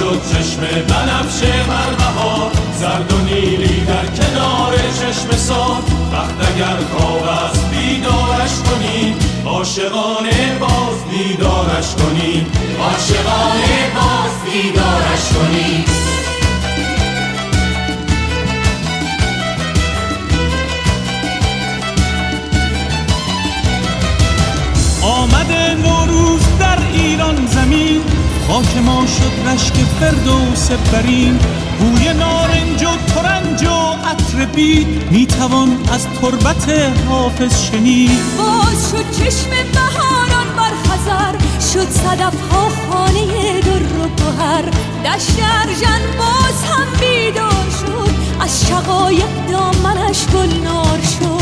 شد چشم بنفشه بر بهار، زرد و نیلی در کنار چشم سار. وقت اگر خواب است بیدارش کنیم، عاشقانه باز بیدارش کنیم، عاشقانه باز بیدارش کنیم. آمده نوروز در ایران زمین، خاک ما شد رشک فردوس برین. بوی نارنج و ترنج و عطر بید، میتوان از تربت حافظ شنید. باز شد چشم بهاران بر خزر، شد صدف‌ها خانه در و گوهر. دشت ارژن باز هم بیدار شد، از شقایق دامنش گلنار شد.